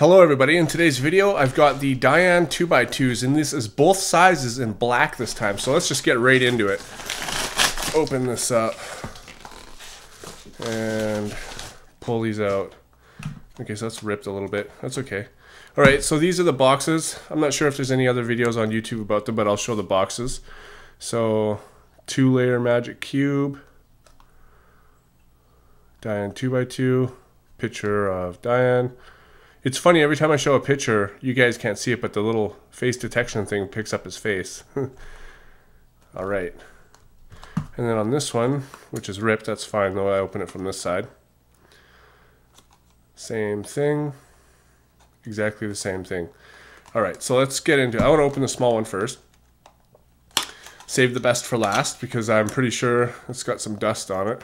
Hello everybody, in today's video I've got the Dayan 2x2s and this is both sizes in black this time, so let's just get right into it. Open this up and pull these out. Okay, so that's ripped a little bit, that's okay. Alright, so these are the boxes. I'm not sure if there's any other videos on YouTube about them, but I'll show the boxes. So, 2-layer magic cube, Dayan 2x2, picture of Dayan. It's funny, every time I show a picture, you guys can't see it, but the little face detection thing picks up his face. Alright. And then on this one, which is ripped, that's fine though, I open it from this side. Same thing. Exactly the same thing. Alright, so let's get into it. I want to open the small one first. Save the best for last, because I'm pretty sure it's got some dust on it.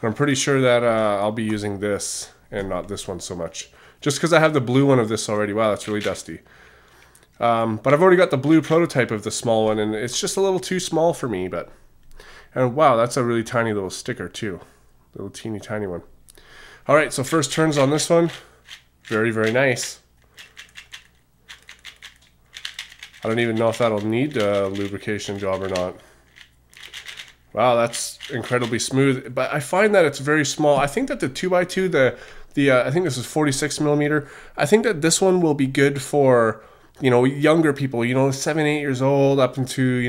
I'm pretty sure that I'll be using this and not this one so much. Just because I have the blue one of this already. Wow, that's really dusty. But I've already got the blue prototype of the small one, and it's just a little too small for me. And wow, that's a really tiny little sticker too. Little teeny tiny one. Alright, so first turns on this one. Very, very nice. I don't even know if that'll need a lubrication job or not. Wow, that's incredibly smooth. But I find that it's very small. I think that the 2x2, I think this is 46 millimeter. I think that this one will be good for, you know, younger people, 7, 8 years old, up into,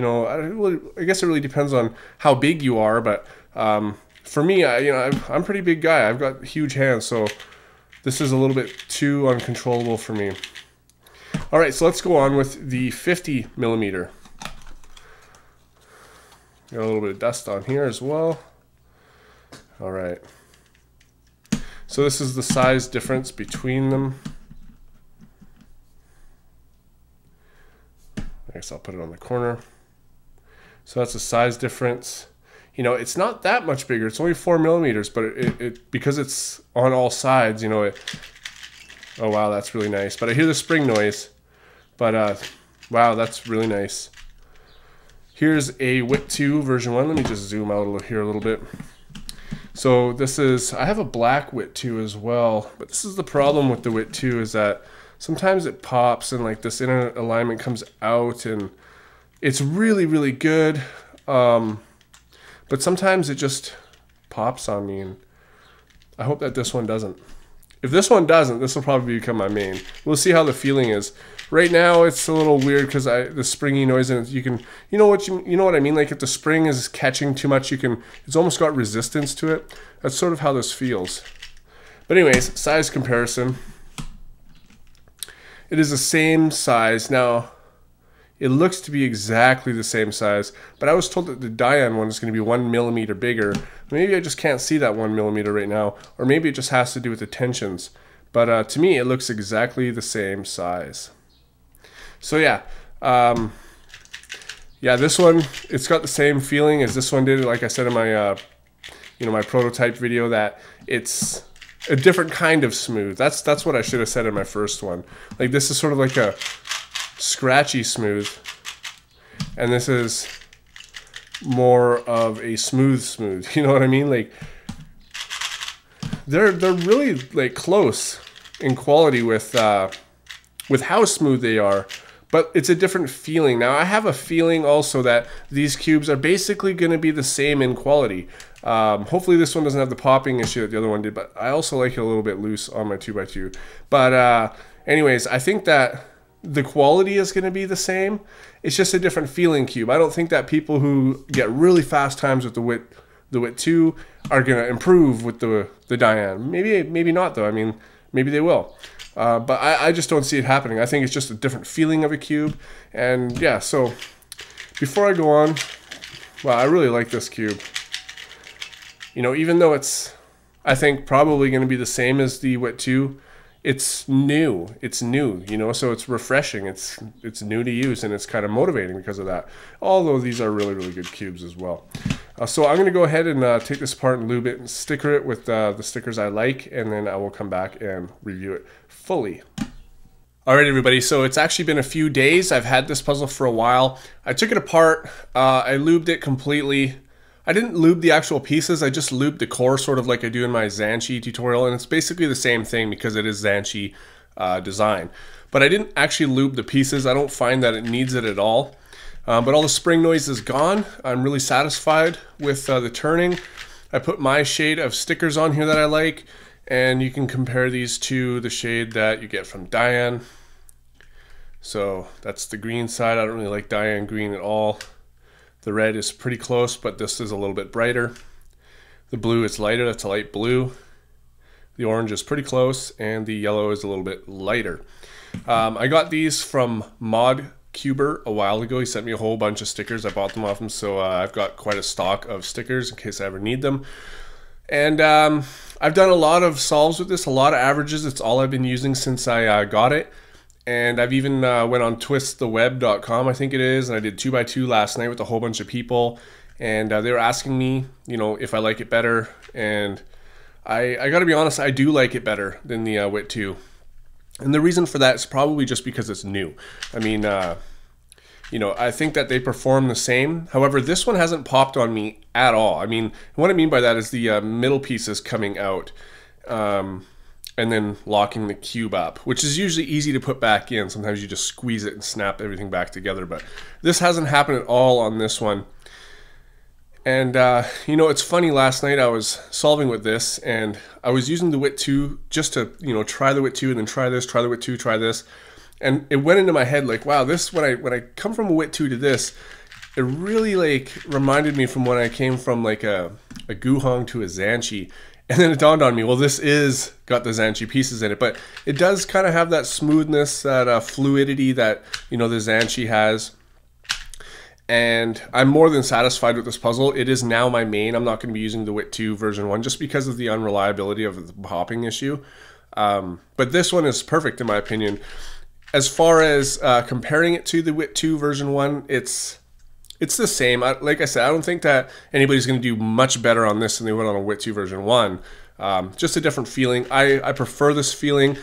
I guess it really depends on how big you are. But for me, I'm a pretty big guy. I've got huge hands, so this is a little bit too uncontrollable for me. All right, so let's go on with the 50 millimeter. Got a little bit of dust on here as well. All right. So this is the size difference between them. I guess I'll put it on the corner. So that's a size difference. It's not that much bigger. It's only 4 millimeters, but it because it's on all sides, oh wow, that's really nice. But I hear the spring noise. But wow, that's really nice. Here's a WIT 2 version 1. Let me just zoom out here a little bit. So this is, I have a black WIT 2 as well, but this is the problem with the WIT 2 is that sometimes it pops and like this inner alignment comes out and it's really, really good. But sometimes it just pops on me, and I hope that this one doesn't. If this one doesn't, this will probably become my main. We'll see how the feeling is. Right now, it's a little weird because the springy noise, and you can, you know what I mean. Like if the spring is catching too much, it's almost got resistance to it. That's sort of how this feels. But anyways, size comparison. It is the same size now. It looks to be exactly the same size, but I was told that the Dayan one is going to be 1 millimeter bigger. Maybe I just can't see that 1 millimeter right now, or maybe it just has to do with the tensions. But to me, it looks exactly the same size. So yeah, this one, it's got the same feeling as this one did. Like I said in my, my prototype video, that it's a different kind of smooth. That's what I should have said in my first one. Like this is sort of like a scratchy smooth, and this is more of a smooth. You know what I mean? Like they're really like close in quality with how smooth they are, but it's a different feeling. Now I have a feeling also that these cubes are basically going to be the same in quality. Hopefully this one doesn't have the popping issue that the other one did, but I also like it a little bit loose on my 2x2. But anyways, I think that the quality is going to be the same. It's just a different feeling cube. I don't think that people who get really fast times with the WIT 2 are going to improve with the Dayan. Maybe not though. I mean, maybe they will. But I just don't see it happening. I think it's just a different feeling of a cube. And yeah, so before I go on, wow, I really like this cube. Even though it's, I think, probably going to be the same as the WIT 2, it's new, so it's refreshing, it's new to use, and it's kind of motivating because of that, although these are really, really good cubes as well. So I'm going to go ahead and take this apart and lube it and sticker it with the stickers I like, and then I will come back and review it fully. Alright everybody, so it's actually been a few days. I've had this puzzle for a while. I took it apart, I lubed it completely. I didn't lube the actual pieces, I just lubed the core sort of like I do in my Zanchi tutorial, and it's basically the same thing because it is Zanchi. design. But I didn't actually lube the pieces. I don't find that it needs it at all. But all the spring noise is gone. I'm really satisfied with the turning. I put my shade of stickers on here that I like, and you can compare these to the shade that you get from Dayan. So that's the green side. I don't really like Dayan green at all. The red is pretty close, but this is a little bit brighter. The blue is lighter, that's a light blue. The orange is pretty close, and the yellow is a little bit lighter. I got these from Cuber a while ago. He sent me a whole bunch of stickers. I bought them off him, so I've got quite a stock of stickers in case I ever need them. And I've done a lot of solves with this, a lot of averages. It's all I've been using since I got it. And I've even went on twisttheweb.com, I think it is, and I did 2x2 last night with a whole bunch of people. And they were asking me, you know, if I like it better. And I got to be honest, I do like it better than the Wit 2. And the reason for that is probably just because it's new. I mean, you know, I think that they perform the same. However, this one hasn't popped on me at all. I mean, what I mean by that is the middle pieces coming out and then locking the cube up, which is usually easy to put back in. Sometimes you just squeeze it and snap everything back together, but this hasn't happened at all on this one. And, you know, it's funny, last night I was solving with this, and I was using the Wit 2 just to, you know, try the Wit 2 and then try this, try the Wit 2, try this. And it went into my head like, wow, this, when I come from a Wit 2 to this, it really, like, reminded me from when I came from, like, a Guhong to a Zanchi. And then it dawned on me, well, this is got the Zanchi pieces in it, but it does kind of have that smoothness, that fluidity that, you know, the Zanchi has. And I'm more than satisfied with this puzzle. It is now my main. I'm not going to be using the Wit 2 version 1 just because of the unreliability of the popping issue. But this one is perfect in my opinion. As far as comparing it to the Wit 2 version 1, it's the same. Like I said, I don't think that anybody's going to do much better on this than they would on a Wit 2 version 1. Just a different feeling. I prefer this feeling.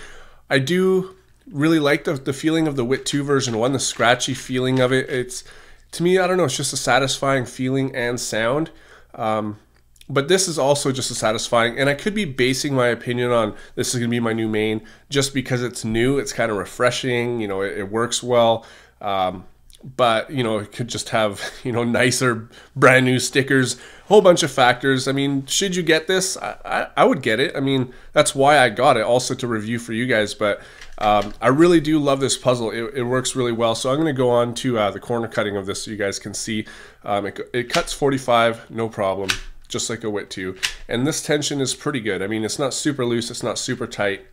I do really like the feeling of the Wit 2 version 1, the scratchy feeling of it. It's, to me, I don't know, it's just a satisfying feeling and sound. But this is also just as satisfying, and I could be basing my opinion on this is going to be my new main just because it's new. It's kind of refreshing, you know, it works well. But, you know, it could just have, you know, nicer brand new stickers, a whole bunch of factors. I mean, should you get this? I would get it. I mean, that's why I got it, also to review for you guys. But I really do love this puzzle. It works really well. So I'm going to go on to the corner cutting of this so you guys can see. It cuts 45, no problem, just like a Wit 2. And this tension is pretty good. I mean, it's not super loose, it's not super tight,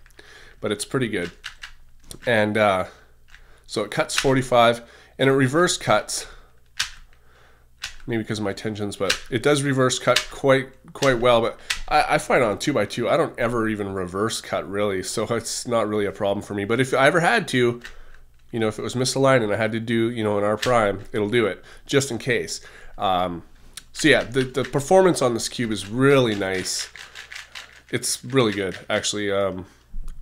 but it's pretty good. And so it cuts 45. And it reverse cuts, maybe because of my tensions, but it does reverse cut quite well. But I find on 2x2, I don't ever even reverse cut really, so it's not really a problem for me. But if I ever had to, you know, if it was misaligned and I had to do, you know, an R prime, it'll do it just in case. So yeah, the performance on this cube is really nice. It's really good, actually.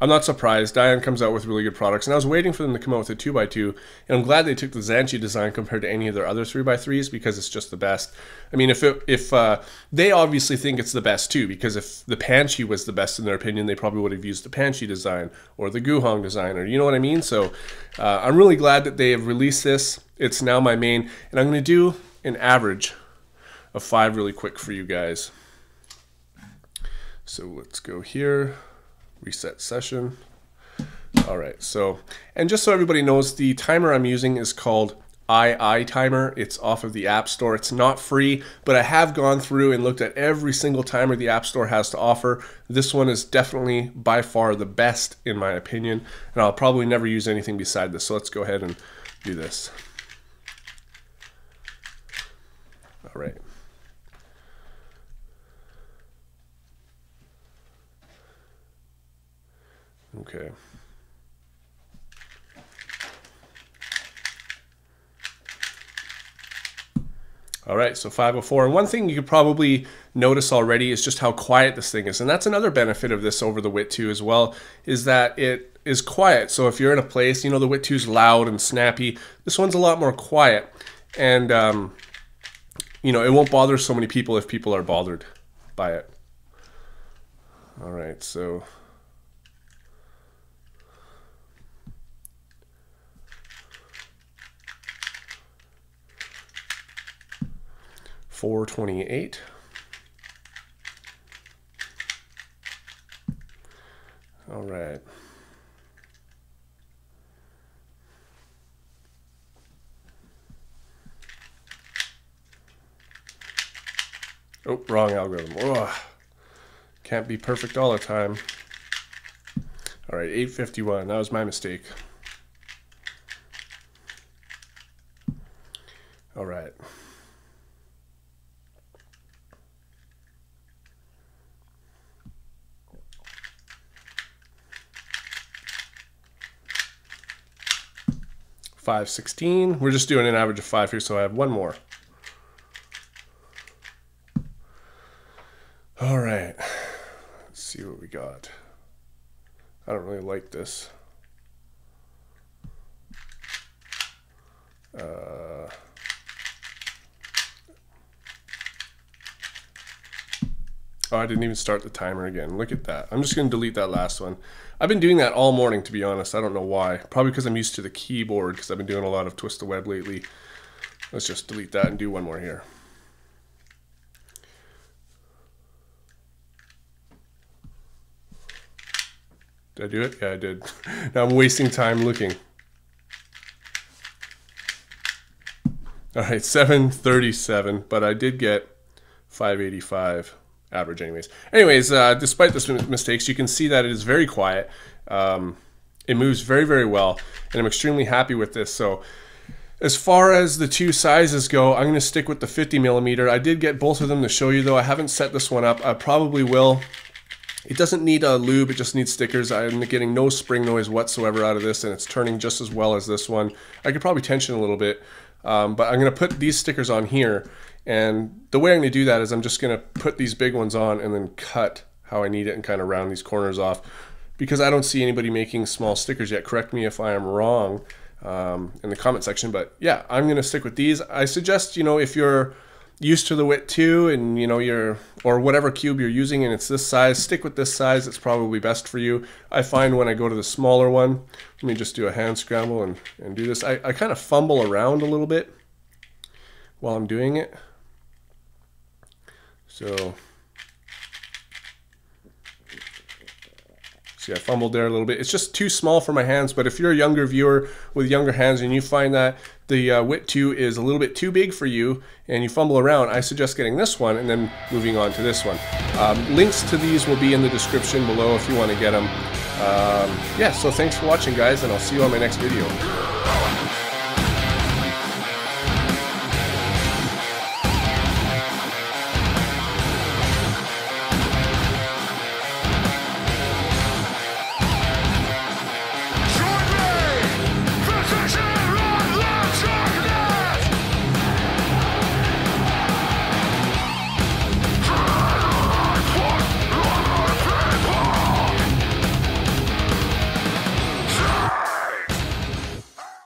I'm not surprised. Dayan comes out with really good products, and I was waiting for them to come out with a 2x2, and I'm glad they took the Zanchi design compared to any of their other 3x3s because it's just the best. I mean, if they obviously think it's the best too, because if the Panchi was the best in their opinion, they probably would have used the Panchi design or the Guhong design, or you know what I mean? So I'm really glad that they have released this. It's now my main, and I'm going to do an average of 5 really quick for you guys. So let's go here. Reset session. All right, so, and just so everybody knows, the timer I'm using is called iTimer. It's off of the App Store. It's not free, but I have gone through and looked at every single timer the App Store has to offer. This one is definitely by far the best in my opinion, and I'll probably never use anything beside this. So let's go ahead and do this. All right. Okay. All right, so 504. And one thing you could probably notice already is just how quiet this thing is. And that's another benefit of this over the Wit 2 as well, is that it is quiet. So if you're in a place, you know, the Wit 2 is loud and snappy. This one's a lot more quiet. And, you know, it won't bother so many people if people are bothered by it. All right, so 428. All right. Oh, wrong algorithm. Oh, can't be perfect all the time. All right, 851. That was my mistake. All right. $5.16. We're just doing an average of 5 here, so I have one more. All right. Let's see what we got. I don't really like this. Oh, I didn't even start the timer again. Look at that. I'm just going to delete that last one. I've been doing that all morning, to be honest. I don't know why. Probably because I'm used to the keyboard, because I've been doing a lot of twist the web lately. Let's just delete that and do one more here. Did I do it? Yeah, I did. Now I'm wasting time looking. All right, 737, but I did get 585 average anyways. Despite this mistakes, you can see that it is very quiet. It moves very, very well, and I'm extremely happy with this. So as far as the two sizes go, I'm going to stick with the 50mm. I did get both of them to show you, though. I haven't set this one up. I probably will. It doesn't need a lube, it just needs stickers. I'm getting no spring noise whatsoever out of this, and it's turning just as well as this one. I could probably tension a little bit, but I'm going to put these stickers on here, and the way I'm going to do that is I'm just going to put these big ones on and then cut how I need it and kind of round these corners off, because I don't see anybody making small stickers yet. Correct me if I am wrong in the comment section, but yeah, I'm going to stick with these. I suggest, you know, if you're used to the width 2 and you know or whatever cube you're using and it's this size, stick with this size. It's probably best for you. I find when I go to the smaller one, let me just do a hand scramble and do this. I kind of fumble around a little bit while I'm doing it. So see, I fumbled there a little bit. It's just too small for my hands, but if you're a younger viewer with younger hands and you find that the width 2 is a little bit too big for you and you fumble around, I suggest getting this one and then moving on to this one. Links to these will be in the description below if you want to get them. Yeah, so thanks for watching, guys, and I'll see you on my next video.